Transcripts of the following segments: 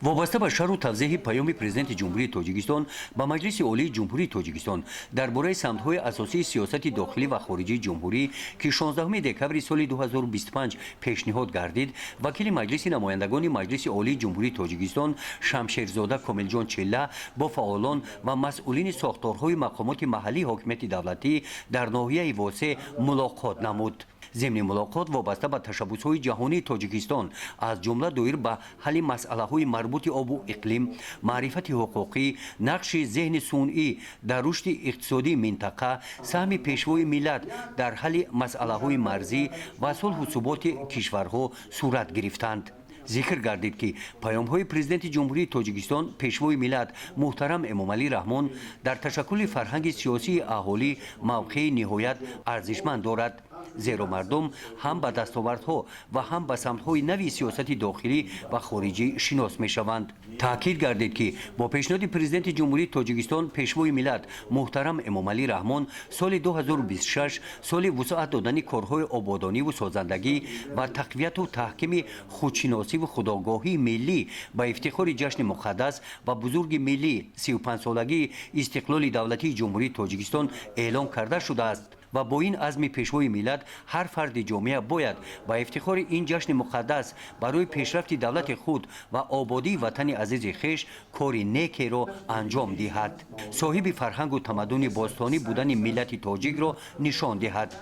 وابسته به شرح و توضیح پیام پرزیدنت جمهوری تاجیکستان با مجلس عالی جمهوری تاجیکستان درباره سمت‌های اساسی سیاست داخلی و خارجی جمهوری که 16 دکبر سال 2025 پیشنهاد گردید، وکیل مجلس نمایندگان مجلس عالی جمهوری تاجیکستان شمشیرزاده کاملجان چله با فعالان و مسئولین ساختارهای مقامات محلی حاکمیت دولتی در ناحیه واسع ملاقات نمود. ضمن ملاقات وابسته به تشبس‌های جهانی تاجیکستان از جمله دایر به حل مسئله‌های مربوط آب و اقلیم، معرفت حقوقی، نقش ذهن صنعی در رشد اقتصادی منطقه، سهم پیشوای ملت در حل مسئله‌های مرزی و صلح و ثبات کشورها صورت گرفتند. ذکر گردید که پیام‌های پرزیدنت جمهوری تاجیکستان پیشوای ملت محترم امامعلی رحمان در تشکل فرهنگ سیاسی اهالی موقع نهایت ارزشمند دارد، زیرا مردم هم به دستاوردها و هم به سمت‌های نوی سیاست داخلی و خارجی شناس می‌شوند. تاکید گردید که با پیشنهاد پرزیدنت جمهوری تاجیکستان پیشوای ملت محترم امامعلی رحمان سال 2026 سال وسعت دادن کارهای آبادانی و سازندگی و تقویت و تحکیم خودشناسی و خودآگاهی ملی با افتخار جشن مقدس و بزرگ ملی 35 سالگی استقلال دولتی جمهوری تاجیکستان اعلام کرده شده است و با این عزم پیشوای ملت هر فرد جامعه باید با افتخار این جشن مقدس برای پیشرفت دولت خود و آبادی وطن عزیز خویش کار نیکی را انجام دهد، صاحب فرهنگ و تمدن باستانی بودن ملت تاجیک را نشان دهد.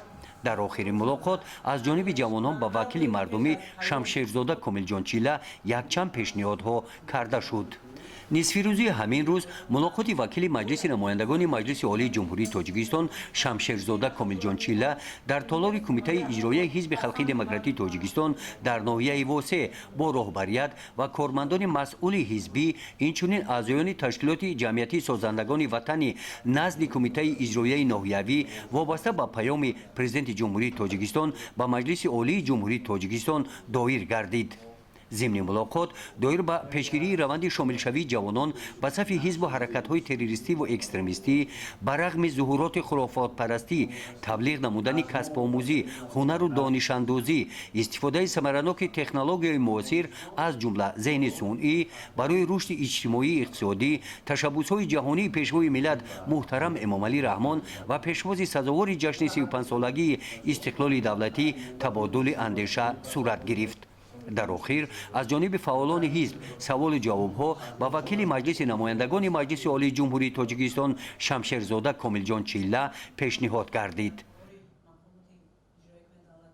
در آخرین ملاقات از جانب جوانان با وکیل مردمی شمشیرزاده کاملجان چله یکچند پیشنهادها کرده شد. نصف روزی همین روز ملاقات وکیل مجلس نمایندگان مجلس عالی جمهوری تاجیکستان شمشیرزاده کاملجان چله در تالار کمیته اجرایی حزب خلقی دموکراتیک تاجیکستان در ناحیه واسع با رهبریت و کارمندان مسئول حزبی اینچنین اعضایان تشکیلات جمعیتی سازندگان وطنی نزد کمیته اجرایی ناحیوی وابسته به پیام پرزیدنت جمهوری تاجیکستان با مجلس عالی جمهوری تاجیکستان دایر گردید. ضمن ملاقات دایر به پیشگیری روند شامل شوی جوانان به صف حزب و حرکت‌های تروریستی و اکستریمیستی برغم ظهورات خرافات پرستی، تبلیغ نمودن کسب آموزی، هنر و دانش اندوزی، استفاده ثمرناک تکنولوژی معاصر از جمله ذهن صنعی برای رشد اجتماعی اقتصادی، تشبس‌های جهانی پیشوای ملت محترم امامعلی رحمان و پیشواز سزاوار جشن 35 سالگی استقلال دولتی تبادل اندیشه صورت گرفت. در آخر از جانب فعالان حزب سوال جوابها با وکیل مجلس نمایندگان مجلس عالی جمهوری تاجیکستان شمشیرزاده کاملجان چله پیشنهاد گردید.